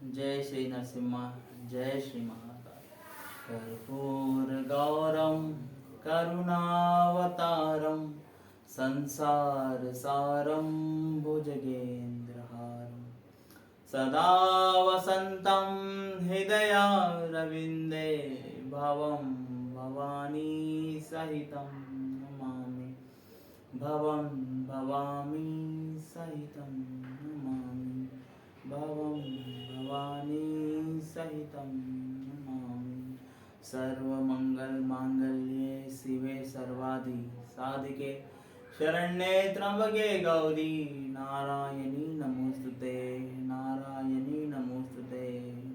जय श्री नरसिम्हा, जय श्री महाकाल। कर्पूरगौरं करुणावतारं संसारसारं भुजगेन्द्रहारं सदा वसन्तं हृदयारविन्दे भवं भवानी सहितं नमामि। भवं भवामी सहितं नमामि। भवं भवानी सहितं नमामि। सर्वमङ्गलमाङ्गल्ये शिवे सर्वादि साधिके शरण्ये त्र्यंबके गौरी नारायणी नमोस्तुते। नारायणी नमोस्तुते।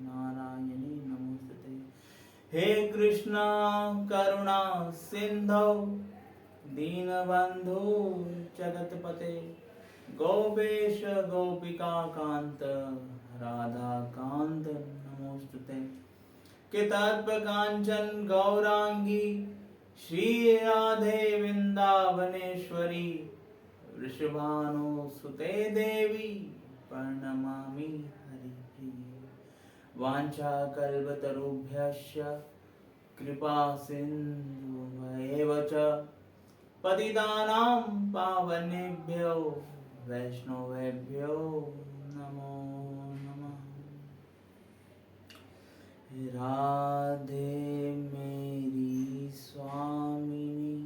नारायणी नमोस्तुते। हे कृष्ण करुणा सिंधो दीनबंधु जगतपते गोपेश गोपिका कांत राधा कांत नमोस्तुते। कितात्म कांचन गौरांगी श्री राधे वृंदावनेश्वरी वृषभानुसुते देवी प्रणमामि हरिप्रिये। वाञ्छाकल्पतरुभ्यश्च कृपा सिन्धुभ्येव च पतितानां पावनेभ्यो वैष्णवेभ्यो नमो नमः। राधे मेरी स्वामिनी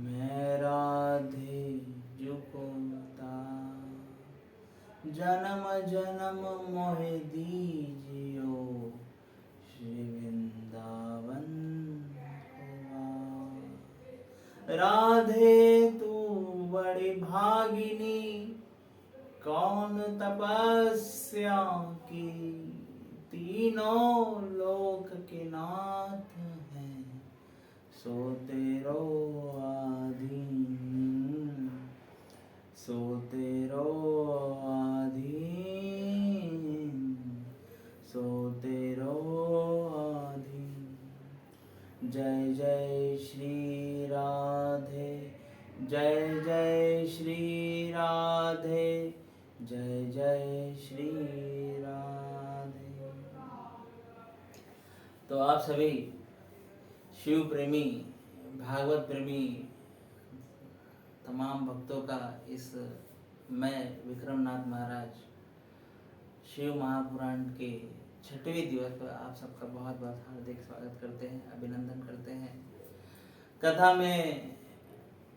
मैं राधे जुकोता जन्म जन्म मोहे दीजियो श्री वृंदावन राधे तू बड़ी भागिनी कौन तपस्या की तीनों लोक के नाथ हैं सो तेरो आधीन सो तेरो आधीन सो तेरो आधीन। जय जय श्री राधे जय जय श्री राधे जय जय श्री राधे। तो आप सभी शिव प्रेमी भागवत प्रेमी तमाम भक्तों का इस मैं विक्रमनाथ महाराज शिव महापुराण के 6वें दिवस पर आप सबका बहुत बहुत हार्दिक स्वागत करते हैं, अभिनंदन करते हैं। कथा में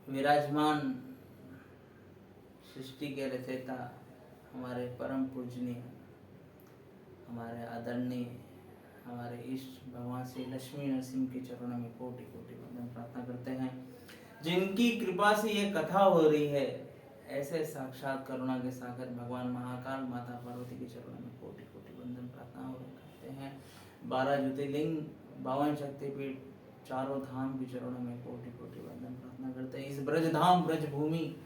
विराजमान सृष्टि के रचयिता हमारे परम पूजनीय हमारे आदरणीय हमारे इष्ट भगवान श्री लक्ष्मी नरसिंह के चरणों में कोटि कोटि वंदन प्रार्थना करते हैं। जिनकी कृपा से ये कथा हो रही है ऐसे साक्षात करुणा के सागर भगवान महाकाल माता पार्वती के चरणों में कोटि कोटि वंदन प्रार्थना करते हैं। 12 ज्योतिर्लिंग 52 शक्तिपीठ चारों धाम के चरणों में कोटि कोटि वंदन प्रार्थना करते हैं। इस ब्रज धाम ब्रज भूमि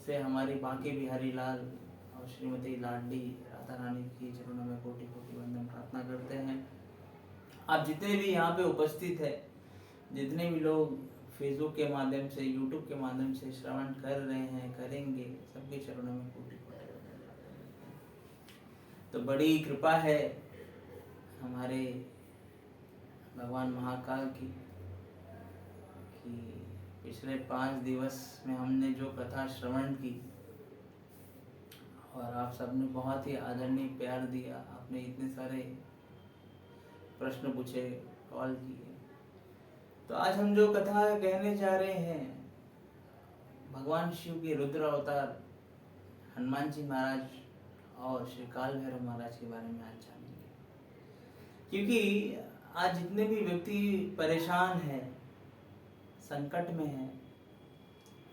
से हमारी बांके बिहारी लाल और श्रीमती लाडली राधा रानी के चरणों में कोटि कोटि वंदन प्रार्थना करते हैं। आप जितने भी यहाँ पे उपस्थित है, जितने भी लोग फेसबुक के माध्यम से यूट्यूब के माध्यम से श्रवण कर रहे हैं करेंगे, सबके चरणों में कोटि कोटि वंदन प्रार्थना करते हैं। तो बड़ी कृपा है हमारे भगवान महाकाल की कि पिछले 5 दिवस में हमने जो कथा श्रवण की और आप सबने बहुत ही आदरणीय प्यार दिया, आपने इतने सारे प्रश्न पूछे, कॉल किए। तो आज हम जो कथा कहने जा रहे हैं भगवान शिव के रुद्र अवतार हनुमान जी महाराज और श्री काल भैरव महाराज के बारे में आज जानेंगे। क्योंकि आज जितने भी व्यक्ति परेशान हैं, संकट में हैं,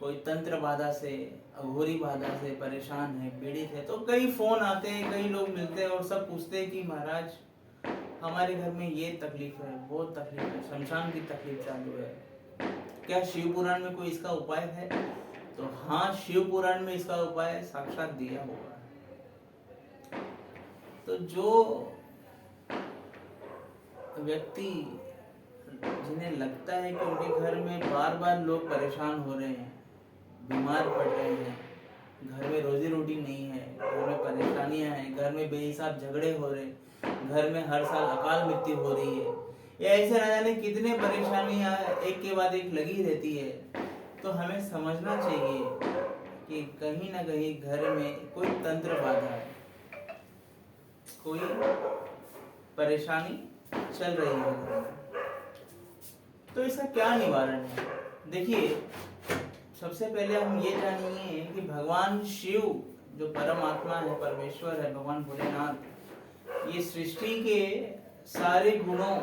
कोई तंत्र बाधा से अघोरी बाधा से परेशान है, पीड़ित है, तो कई फोन आते हैं, कई लोग मिलते हैं और सब पूछते हैं कि महाराज हमारे घर में ये तकलीफ है, वो तकलीफ है, शमशान की तकलीफ चालू है, क्या शिव पुराण में कोई इसका उपाय है? तो हाँ, शिव पुराण में इसका उपाय साक्षात दिया हुआ है। तो जो व्यक्ति जिन्हें लगता है कि उनके घर में बार बार लोग परेशान हो रहे हैं, बीमार पड़ रहे हैं, घर में रोजी रोटी नहीं है, घर में परेशानियां हैं, घर में बेहिसाब झगड़े हो रहे, घर में हर साल अकाल मृत्यु हो रही है, या ऐसे न जाने कितने परेशानियां एक के बाद एक लगी रहती है, तो हमें समझना चाहिए कि कहीं ना कहीं घर में कोई तंत्र बाधा है, कोई परेशानी चल रही है घर में। तो इसका क्या निवारण है? देखिए, सबसे पहले हम ये जानिए कि भगवान शिव जो परमात्मा है, परमेश्वर है, भगवान भोलेनाथ, ये सृष्टि के सारे गुणों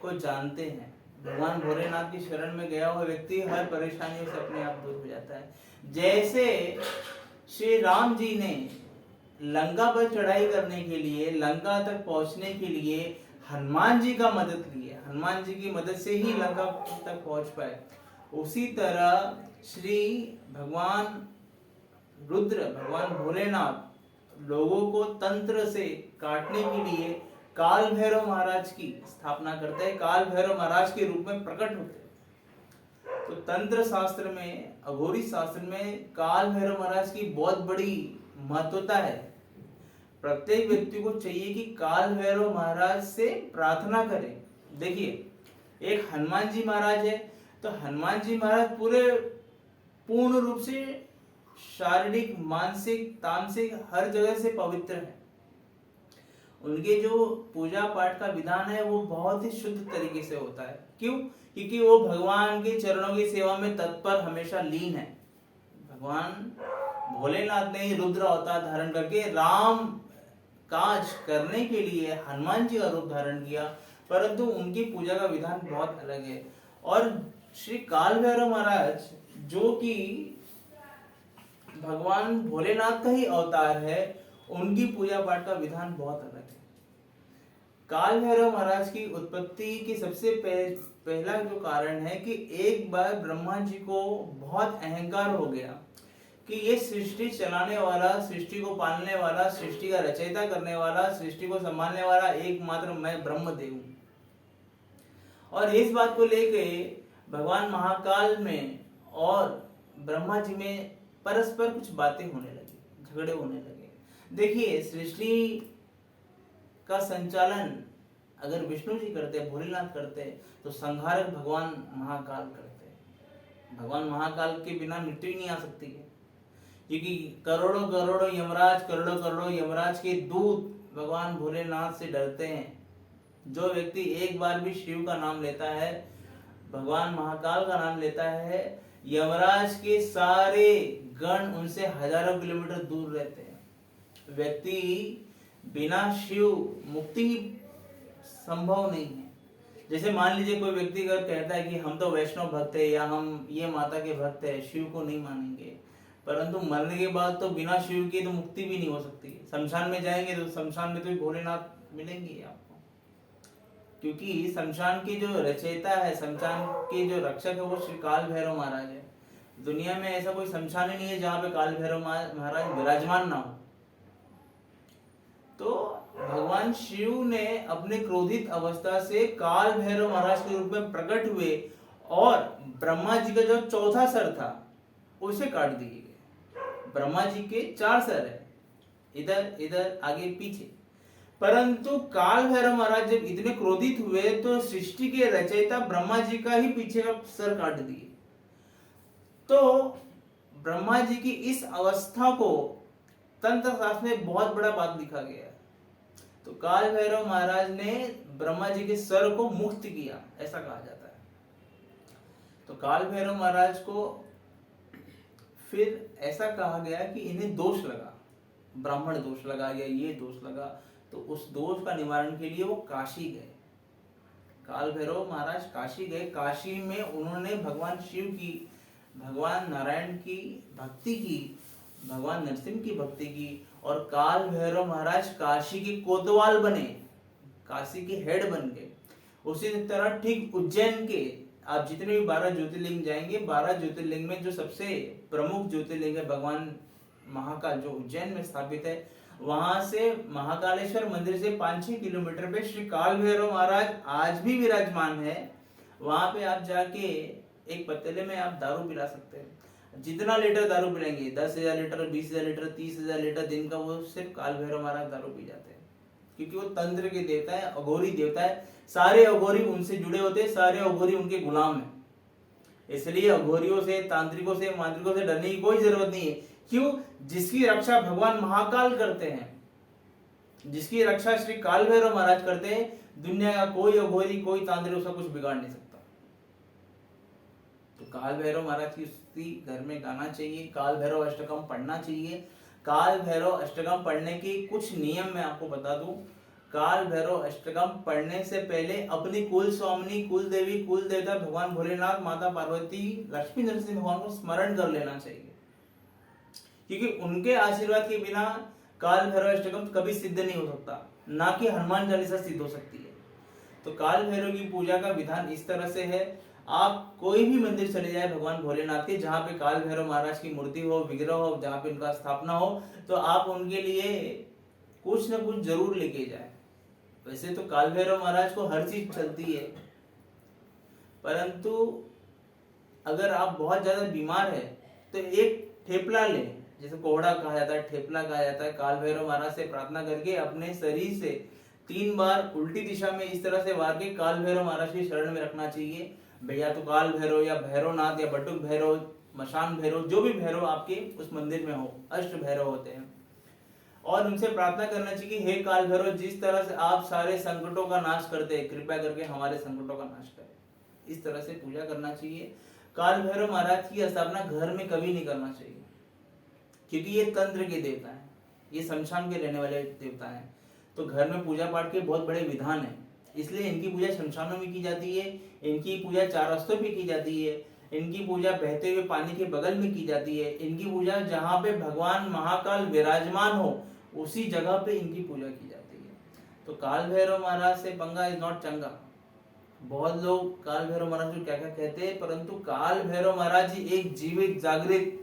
को जानते हैं। भगवान भोलेनाथ की शरण में गया हुआ व्यक्ति हर परेशानियों से अपने आप दूर हो जाता है। जैसे श्री राम जी ने लंका पर चढ़ाई करने के लिए, लंका तक पहुंचने के लिए हनुमान जी का मदद ली है, हनुमान जी की मदद से ही लंका तक पहुंच पाए, उसी तरह श्री भगवान रुद्र, भगवान भोलेनाथ लोगों को तंत्र से काटने के लिए काल भैरव महाराज की स्थापना करते हैं, काल भैरव महाराज के रूप में प्रकट होते हैं। तो तंत्र शास्त्र में, अघोरी शास्त्र में काल भैरव महाराज की बहुत बड़ी महत्वता है। प्रत्येक व्यक्ति को चाहिए कि काल भैरव महाराज से प्रार्थना करे। देखिए, एक हनुमान जी महाराज है, तो हनुमान जी महाराज पूर्ण रूप से शारीरिक, मानसिक, तामसिक हर जगह से पवित्र है। उनके जो पूजा पाठ का विधान है वो बहुत ही शुद्ध तरीके से होता है। क्यों? क्योंकि वो भगवान के चरणों की सेवा में तत्पर हमेशा लीन है। भगवान भोलेनाथ ने रुद्र अवतार धारण करके राम काज करने के लिए हनुमान जी का रूप धारण किया, परंतु उनकी पूजा का विधान बहुत अलग है। और श्री काल भैरव महाराज जो कि भगवान भोलेनाथ का ही अवतार है, उनकी पूजा पाठ का विधान बहुत अलग है। काल भैरव महाराज की उत्पत्ति की सबसे पहला जो कारण है कि एक बार ब्रह्मा जी को बहुत अहंकार हो गया कि ये सृष्टि चलाने वाला, सृष्टि को पालने वाला, सृष्टि का रचयिता करने वाला, सृष्टि को संभालने वाला एकमात्र मैं ब्रह्मदेव हूं। और इस बात को लेके भगवान महाकाल में और ब्रह्मा जी में परस्पर कुछ बातें होने लगी, झगड़े होने लगे। देखिए, सृष्टि का संचालन अगर विष्णु जी करते, भोलेनाथ करते, तो संहारक भगवान महाकाल करते। भगवान महाकाल के बिना मृत्यु ही नहीं आ सकती है, क्योंकि करोड़ों करोड़ों यमराज के दूत भगवान भोलेनाथ से डरते हैं। जो व्यक्ति एक बार भी शिव का नाम लेता है, भगवान महाकाल का नाम लेता है, यमराज के सारे गण उनसे हजारों किलोमीटर दूर रहते हैं। व्यक्ति बिना शिव मुक्ति संभव नहीं है। जैसे मान लीजिए कोई व्यक्ति अगर कहता है कि हम तो वैष्णव भक्त है या हम ये माता के भक्त है, शिव को नहीं मानेंगे, परंतु मरने के बाद तो बिना शिव के तो मुक्ति भी नहीं हो सकती। शमशान में जाएंगे तो शमशान में तो भोलेनाथ मिलेंगे आपको, क्योंकि शमशान की जो रचयिता है, शमशान के जो रक्षक है, वो श्री काल भैरव महाराज है। दुनिया में ऐसा कोई शमशान ही नहीं है जहाँ पे काल भैरव महाराज विराजमान ना हो। तो भगवान शिव ने अपने क्रोधित अवस्था से काल भैरव महाराज के रूप में प्रकट हुए और ब्रह्मा जी का जो चौथा सर था उसे काट दिए गए। ब्रह्मा जी के 4 सर है, इधर इधर आगे पीछे, परंतु काल भैरव महाराज जब इतने क्रोधित हुए तो सृष्टि के रचयिता ब्रह्मा जी का ही पीछे का सर काट दिए। तो ब्रह्मा जी की इस अवस्था को तंत्र शास्त्र में बहुत बड़ा बात लिखा गया है। तो काल भैरव महाराज ने ब्रह्मा जी के सर को मुक्त किया, ऐसा कहा जाता है। तो काल भैरव महाराज को फिर ऐसा कहा गया कि इन्हें दोष लगा, ब्राह्मण दोष लगा या ये दोष लगा, तो उस दोष का निवारण के लिए वो काशी गए। काल भैरव महाराज काशी गए। काशी में उन्होंने भगवान शिव की, भगवान नारायण की भक्ति की, भगवान नरसिंह की भक्ति की, और काल भैरव महाराज काशी के कोतवाल बने, काशी के हेड बन गए। उसी तरह ठीक उज्जैन के आप जितने भी 12 ज्योतिर्लिंग जाएंगे, 12 ज्योतिर्लिंग में जो सबसे प्रमुख ज्योतिर्लिंग है भगवान महाकाल, जो उज्जैन में स्थापित है, वहां से महाकालेश्वर मंदिर से 5-6 किलोमीटर पे श्री काल भैरव महाराज आज भी विराजमान है। वहां पे आप जाके एक पतीले में आप दारू पिला सकते हैं। जितना लीटर दारू पिलेंगे, 10,000 लीटर, 20,000 लीटर, 30,000 लीटर दिन का, वो सिर्फ काल भैरव महाराज दारू पी जाते हैं, क्योंकि वो तंत्र के देवता है, अघोरी देवता है। सारे अघोरी उनसे जुड़े होते हैं, सारे अघोरी उनके गुलाम है। इसलिए अघोरियों से, तांत्रिकों से, मांत्रिकों से डरने की कोई जरूरत नहीं है। क्यों? जिसकी रक्षा भगवान महाकाल करते हैं, जिसकी रक्षा श्री काल भैरव महाराज करते हैं, दुनिया का कोई अघोरी, कोई तांत्रिक उसका कुछ बिगाड़ नहीं सकता। तो काल भैरव महाराज की स्तुति घर में गाना चाहिए, काल भैरव अष्टकम पढ़ना चाहिए। काल भैरव अष्टकम पढ़ने के कुछ नियम मैं आपको बता दूं। काल भैरव अष्टकम पढ़ने से पहले अपनी कुल स्वामिनी, कुल देवी, कुल देवता भगवान भोलेनाथ, माता पार्वती, लक्ष्मी नरसिंह भगवान को स्मरण कर लेना चाहिए, क्योंकि उनके आशीर्वाद के बिना काल भैरव अष्टकम कभी सिद्ध नहीं हो सकता, ना कि हनुमान चालीसा सिद्ध हो सकती है। तो काल भैरव की पूजा का विधान इस तरह से है। आप कोई भी मंदिर चले जाए भगवान भोलेनाथ के, जहाँ पे काल भैरव महाराज की मूर्ति हो, विग्रह हो, जहाँ पे उनका स्थापना हो, तो आप उनके लिए कुछ न कुछ जरूर लेके जाए। वैसे तो काल भैरव महाराज को हर चीज चलती है, परंतु अगर आप बहुत ज्यादा बीमार है तो एक ठेपला लें, जैसे कोहड़ा कहा जाता है, ठेपला कहा जाता है। काल भैरव महाराज से प्रार्थना करके अपने शरीर से 3 बार उल्टी दिशा में इस तरह से वार के काल भैरव महाराज की शरण में रखना चाहिए। भैया तो काल भैरव या भैरवनाथ या बटुक भैरव, मशान भैरव, जो भी भैरव आपके उस मंदिर में हो, अष्ट भैरव होते हैं, और उनसे प्रार्थना करना चाहिए कि हे काल भैरव, जिस तरह से आप सारे संकटों का नाश करते हैं, कृपया करके हमारे संकटों का नाश करें। इस तरह से पूजा करना चाहिए। काल भैरव महाराज की स्थापना घर में कभी नहीं करना चाहिए, क्योंकि ये तंत्र के देवता है, ये शमशान के रहने वाले देवता है। तो घर में पूजा पाठ के बहुत बड़े विधान है, इसलिए इनकी पूजा शमशानों में की जाती है, इनकी पूजा 4 रास्तों पे की जाती है, इनकी पूजा बहते हुए पानी के बगल में की जाती है, इनकी पूजा जहाँ पे भगवान महाकाल विराजमान हो उसी जगह पे इनकी पूजा की जाती है। तो काल भैरव महाराज से पंगा इज नॉट चंगा। बहुत लोग काल भैरव महाराज को क्या क्या कहते हैं, परंतु काल भैरव महाराज जी एक जीवित जागृत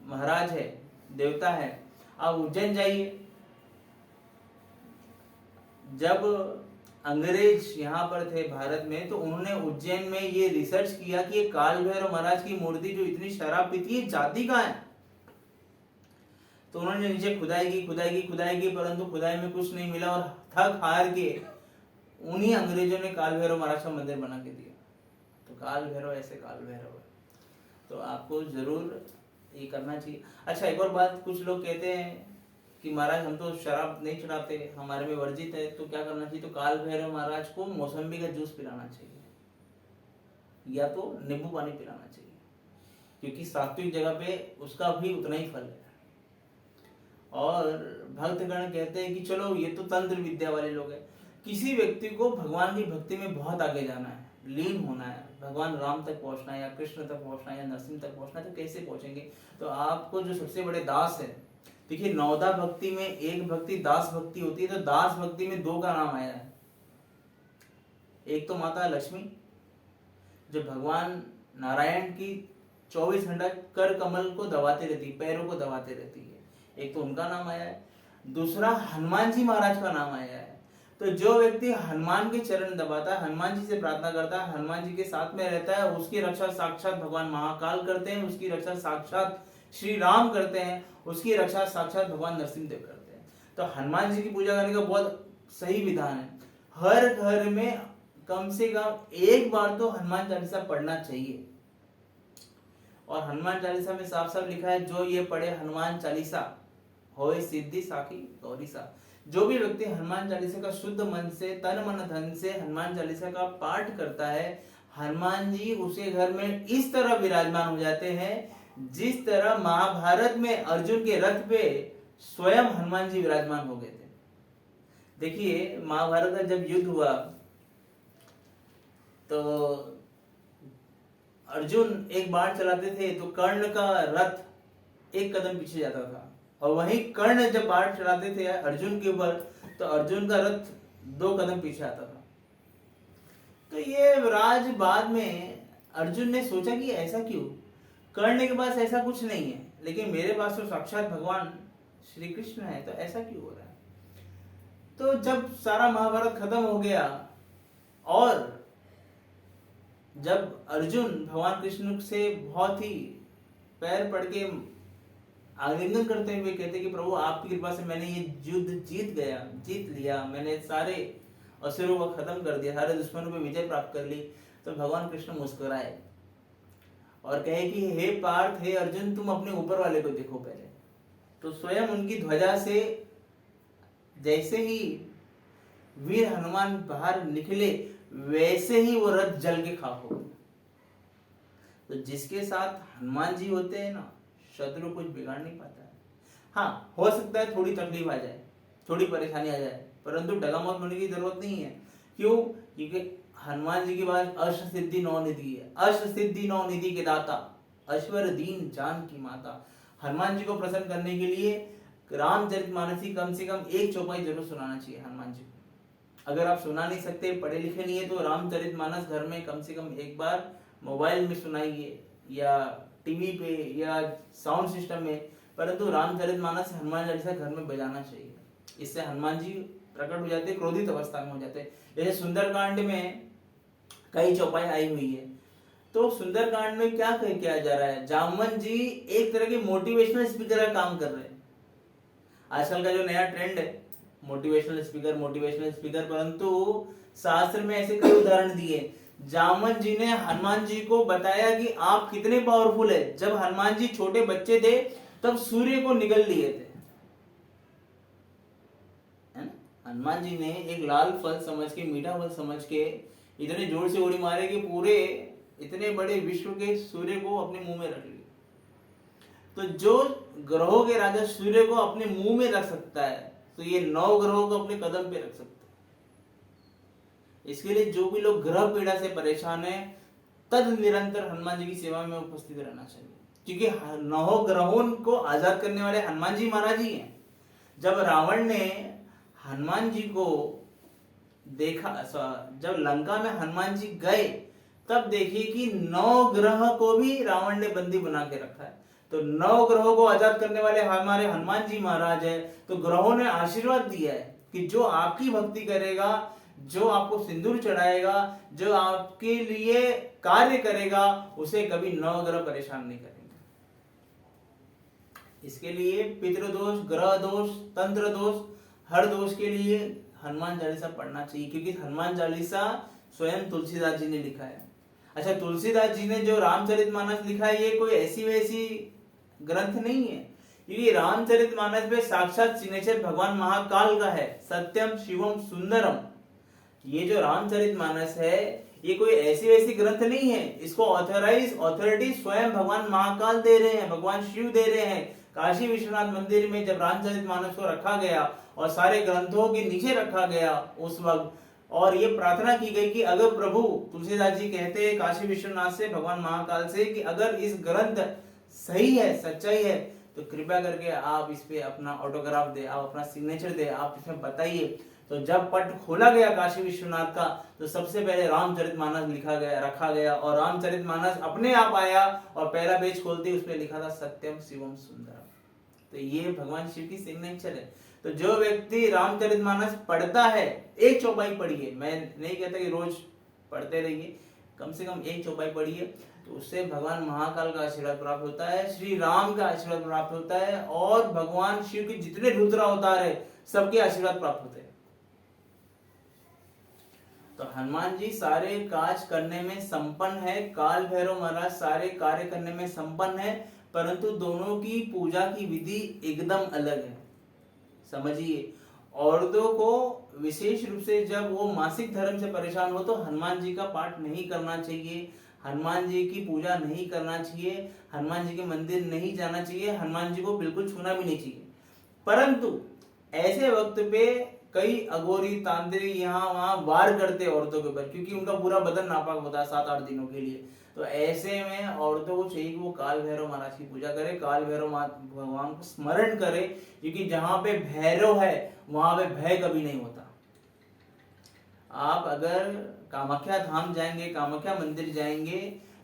महाराज है, देवता है। आप उज्जैन जाइए, जब अंग्रेज यहाँ पर थे भारत में, तो उन्होंने उज्जैन में ये रिसर्च किया कि ये काल भैरव महाराज की मूर्ति जो इतनी शराब पीती है, जाती कहाँ है। तो उन्होंने नीचे खुदाई की, परंतु खुदाई में कुछ नहीं मिला, और थक हार के उन्हीं अंग्रेजों ने काल भैरव महाराज का मंदिर बना के दिया। तो काल भैरव ऐसे काल भैरव है, तो आपको जरूर ये करना चाहिए। अच्छा, एक और बात, कुछ लोग कहते हैं कि महाराज हम तो शराब नहीं चढ़ाते, हमारे में वर्जित है, तो क्या करना चाहिए। तो काल भैरव महाराज को मौसम्बी का जूस पिलाना चाहिए, या तो नींबू पानी पिलाना चाहिए, क्योंकि सात्विक जगह पे उसका भी उतना ही फल है। और भक्तगण कहते हैं कि चलो ये तो तंत्र विद्या वाले लोग हैं, किसी व्यक्ति को भगवान की भक्ति में बहुत आगे जाना है, लीन होना है, भगवान राम तक पहुंचना है, या कृष्ण तक पहुंचना है, या नरसिंह तक पहुंचना है, तो कैसे पहुंचेंगे। तो आपको जो सबसे बड़े दास है, देखिए नवदा भक्ति में एक भक्ति दास भक्ति होती है, तो दास भक्ति में 2 का नाम आया है। एक तो माता लक्ष्मी, जो भगवान नारायण की 24 घंटा कर कमल को दबाते रहती है, पैरों को दबाते रहती है, एक तो उनका नाम आया है। दूसरा हनुमान जी महाराज का नाम आया है। तो जो व्यक्ति हनुमान के चरण दबाता है, हनुमान जी से प्रार्थना करता है, हनुमान जी के साथ में रहता है, उसकी रक्षा साक्षात भगवान महाकाल करते हैं, उसकी रक्षा साक्षात श्री राम करते हैं, उसकी रक्षा साक्षात भगवान नरसिंह देव करते हैं। तो हनुमान जी की पूजा करने का बहुत सही विधान है। हर घर में कम से कम एक बार तो हनुमान चालीसा पढ़ना चाहिए, और हनुमान चालीसा में साफ साफ लिखा है, जो ये पढ़े हनुमान चालीसा होए सिद्धि साखी गौरी सा। जो भी व्यक्ति हनुमान चालीसा का शुद्ध मन से, तन मन धन से हनुमान चालीसा का पाठ करता है, हनुमान जी उसके घर में इस तरह विराजमान हो जाते हैं जिस तरह महाभारत में अर्जुन के रथ पे स्वयं हनुमान जी विराजमान हो गए थे। देखिए महाभारत का जब युद्ध हुआ तो अर्जुन एक बाण चलाते थे तो कर्ण का रथ 1 कदम पीछे जाता था, और वहीं कर्ण जब बाण चलाते थे अर्जुन के ऊपर तो अर्जुन का रथ 2 कदम पीछे आता था। तो ये राज बाद में अर्जुन ने सोचा कि ऐसा क्यों, कर्ण के पास ऐसा कुछ नहीं है, लेकिन मेरे पास तो साक्षात भगवान श्री कृष्ण है, तो ऐसा क्यों हो रहा है। तो जब सारा महाभारत खत्म हो गया और जब अर्जुन भगवान कृष्ण से बहुत ही पैर पड़ के आलिंगन करते हुए कहते कि प्रभु आपकी कृपा से मैंने ये युद्ध जीत लिया, मैंने सारे असुरों को खत्म कर दिया, सारे दुश्मनों पे विजय प्राप्त कर ली। तो भगवान कृष्ण मुस्कुराए और कहे कि हे पार्थ, हे अर्जुन, तुम अपने ऊपर वाले को देखो पहले। तो स्वयं उनकी ध्वजा से जैसे ही वीर हनुमान बाहर निकले वैसे ही वो रथ जल के खाक हो गया। तो जिसके साथ हनुमान जी होते हैं ना, शत्रु कुछ बिगाड़ नहीं पाता है। हाँ, हो सकता है थोड़ी तकलीफ आ जाए, थोड़ी परेशानी आ जाए, परंतु डगामोत होने की जरूरत नहीं है। क्यों? क्योंकि हनुमान जी की बात अष्ट सिद्धि नौ निधि है, अष्ट सिद्धि नौ निधि के दाता, अश्वर दीन जान की माता। हनुमान जी को प्रसन्न करने के लिए रामचरितमानस की कम से कम एक चौपाई जरूर सुनाना चाहिए हनुमान जी को। अगर आप सुना नहीं सकते, पढ़े लिखे नहीं है, तो रामचरितमानस घर में कम से कम एक बार मोबाइल में सुनाइए या टीवी पे या साउंड सिस्टम में, परंतु रामचरितमानस हनुमान चालीसा घर में बजाना चाहिए। इससे हनुमान जी प्रकट हो जाते, क्रोधित अवस्था में हो जाते। जैसे सुंदरकांड में कई चौपाई आई हुई है, तो सुंदरकांड में क्या किया जा रहा है? जामवन जी एक तरह के मोटिवेशनल स्पीकर का काम कर रहे हैं। आजकल का जो नया ट्रेंड है मोटिवेशनल स्पीकर, परंतु शास्त्र में ऐसे कई उदाहरण दिए। जामवन जी ने हनुमान जी को बताया कि आप कितने पावरफुल है। जब हनुमान जी छोटे बच्चे थे तब सूर्य को निगल लिए थे। हनुमान जी ने एक लाल फल समझ के, मीठा फल समझ के इतने जोर से उड़ी मारे कि पूरे इतने बड़े विश्व के सूर्य को अपने मुंह में रख लिया। तो जो ग्रहों के राजा सूर्य को अपने मुंह में रख सकता है, तो ये 9 ग्रहों को अपने कदम पे रख सकता है। इसके लिए जो भी लोग ग्रह पीड़ा से परेशान है, तद निरंतर हनुमान जी की सेवा में उपस्थित रहना चाहिए, क्योंकि 9 ग्रहों को आजाद करने वाले हनुमान जी महाराज ही हैं। जब रावण ने हनुमान जी को देखा, जब लंका में हनुमान जी गए, तब देखिए कि 9 ग्रह को भी रावण ने बंदी बना के रखा है। तो 9 ग्रहों को आजाद करने वाले हमारे हनुमान जी महाराज है। तो ग्रहों ने आशीर्वाद दिया है कि जो आपकी भक्ति करेगा, जो आपको सिंदूर चढ़ाएगा, जो आपके लिए कार्य करेगा, उसे कभी 9 ग्रह परेशान नहीं करेंगे। इसके लिए पितृदोष, ग्रह दोष, तंत्र दोष, हर दोष के लिए हनुमान चालीसा पढ़ना चाहिए, क्योंकि हनुमान चालीसा स्वयं तुलसीदास जी ने लिखा है। अच्छा, तुलसीदास जी ने जो रामचरितमानस लिखा है, ये कोई ऐसी वैसी ग्रंथ नहीं है, क्योंकि रामचरितमानस में साक्षात सिग्नेचर भगवान महाकाल का है, सत्यम शिवम सुंदरम। ये जो रामचरितमानस है, ये कोई ऐसी वैसी ग्रंथ नहीं है। इसको ऑथोरिटी स्वयं भगवान महाकाल दे रहे हैं, भगवान शिव दे रहे हैं। काशी विश्वनाथ मंदिर में जब रामचरितमानस को रखा गया और सारे ग्रंथों के नीचे रखा गया उस वक्त, और ये प्रार्थना की गई कि अगर प्रभु, तुलसीदास जी कहते हैं काशी विश्वनाथ से, भगवान महाकाल से, कि अगर इस ग्रंथ सही है, सच्चाई है, तो कृपया करके आप इस पे अपना ऑटोग्राफ दे, आप अपना सिग्नेचर दे, आप इसमें बताइए। तो जब पट खोला गया काशी विश्वनाथ का, तो सबसे पहले रामचरितमानस लिखा गया, रखा गया, और रामचरितमानस अपने आप आया और पहला पेज खोलते उसमें लिखा था सत्यम शिवम सुंदरम। तो ये भगवान शिव की सिग्नेचर है। तो जो व्यक्ति रामचरितमानस पढ़ता है, एक चौपाई पढ़िए, मैं नहीं कहता कि रोज पढ़ते रहिए, कम से कम एक चौपाई पढ़िए, तो उससे भगवान महाकाल का आशीर्वाद प्राप्त होता है, श्री राम का आशीर्वाद प्राप्त होता है, और भगवान शिव के जितने रुद्र अवतार है सबके आशीर्वाद प्राप्त होते हैं। तो हनुमान जी सारे काज करने में संपन्न है, काल भैरव महाराज सारे कार्य करने में संपन्न है, परंतु दोनों की पूजा की विधि एकदम अलग है। समझिए, औरतों को विशेष रूप से जब वो मासिक धर्म से परेशान हो तो हनुमान जी का पाठ नहीं करना चाहिए, हनुमान जी की पूजा नहीं करना चाहिए, हनुमान जी के मंदिर नहीं जाना चाहिए, हनुमान जी को बिल्कुल छूना भी नहीं चाहिए। परंतु ऐसे वक्त पे कई अघोरी तांत्रिक यहाँ वहां वार करते औरतों के ऊपर, क्योंकि उनका पूरा बदन नापाक होता है 7-8 दिनों के लिए। तो ऐसे में औरतों को चाहिए कि वो काल भैरव महाराज की पूजा करे, काल भैरव भगवान को स्मरण करे, क्योंकि जहां पे भैरव है वहां पे भय कभी नहीं होता। आप अगर कामाख्या धाम जाएंगे, कामाख्या मंदिर जाएंगे,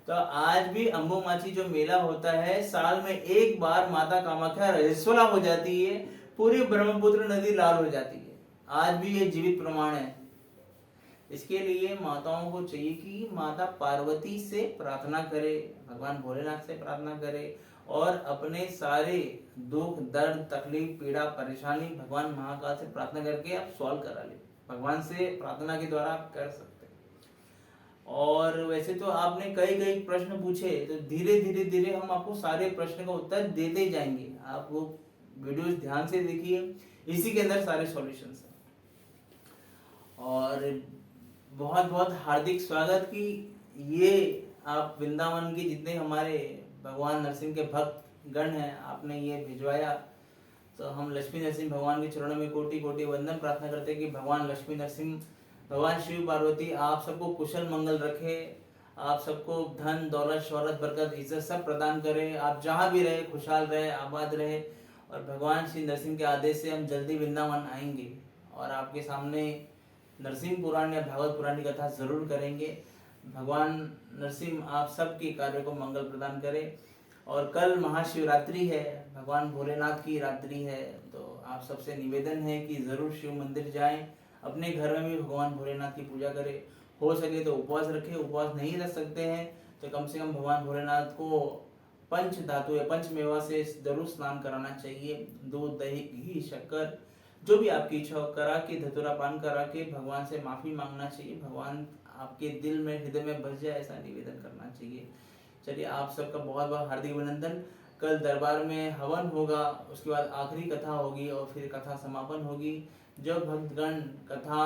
तो आज भी अंबुमाची जो मेला होता है, साल में एक बार माता कामाख्या रजस्वला हो जाती है, पूरी ब्रह्मपुत्र नदी लाल हो जाती है। आज भी ये जीवित प्रमाण है। इसके लिए माताओं को चाहिए कि माता पार्वती से प्रार्थना करे, भगवान भोलेनाथ से प्रार्थना करे, और अपने सारे दुख दर्द तकलीफ पीड़ा परेशानी भगवान महाकाल से प्रार्थना करके आप सॉल्व करा ले। भगवान से प्रार्थना के द्वारा आप कर सकते हैं। और वैसे तो आपने कई कई प्रश्न पूछे, तो धीरे धीरे धीरे हम आपको सारे प्रश्न का उत्तर देते जाएंगे। आप वो वीडियोस ध्यान से देखिए, इसी के अंदर सारे सॉल्यूशंस हैं। और बहुत बहुत हार्दिक स्वागत कि ये आप वृंदावन के जितने हमारे भगवान नरसिंह के भक्त गण हैं, आपने ये भिजवाया। तो हम लक्ष्मी नरसिंह भगवान के चरणों में कोटि कोटि वंदन प्रार्थना करते हैं कि भगवान लक्ष्मी नरसिंह भगवान शिव पार्वती आप सबको कुशल मंगल रखे, आप सबको धन दौलत शौहरत बरकत इज्जत सब प्रदान करे। आप जहाँ भी रहे खुशहाल रहे आबाद रहे। और भगवान श्री नरसिंह के आदेश से हम जल्दी वृंदावन आएंगे और आपके सामने नरसिंह पुराण या भागवत पुराण की कथा जरूर करेंगे। भगवान नरसिंह आप सबके कार्य को मंगल प्रदान करे। और कल महाशिवरात्रि है, भगवान भोलेनाथ की रात्रि है, तो आप सबसे निवेदन है कि जरूर शिव मंदिर जाएं, अपने घर में भी भगवान भोलेनाथ की पूजा करें। हो सके तो उपवास रखें, उपवास नहीं रख सकते हैं तो कम से कम भगवान भोलेनाथ को पंच धातु या पंच मेवा से जरूर स्नान कराना चाहिए। दूध दही घी शक्कर जो भी आपकी इच्छा हो करा के, धतूरा पान करा के भगवान से माफी मांगना चाहिए। भगवान आपके दिल में हृदय में बस जाए ऐसा निवेदन करना चाहिए। चलिए आप सबका बहुत बहुत हार्दिक अभिनंदन। कल दरबार में हवन होगा, उसके बाद आखिरी कथा होगी और फिर कथा समापन होगी। जो भक्तगण कथा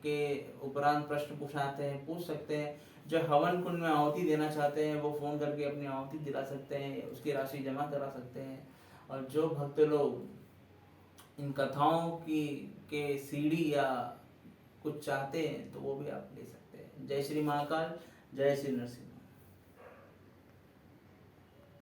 के उपरांत प्रश्न पूछाते हैं पूछ सकते हैं। जो हवन कुंड में आहुति देना चाहते हैं वो फोन करके अपनी आहुति दिला सकते हैं, उसकी राशि जमा करा सकते हैं। और जो भक्त लोग इन कथाओं की के सीडी या कुछ चाहते हैं तो वो भी आप ले सकते हैं। जय श्री महाकाल, जय श्री नरसिंह।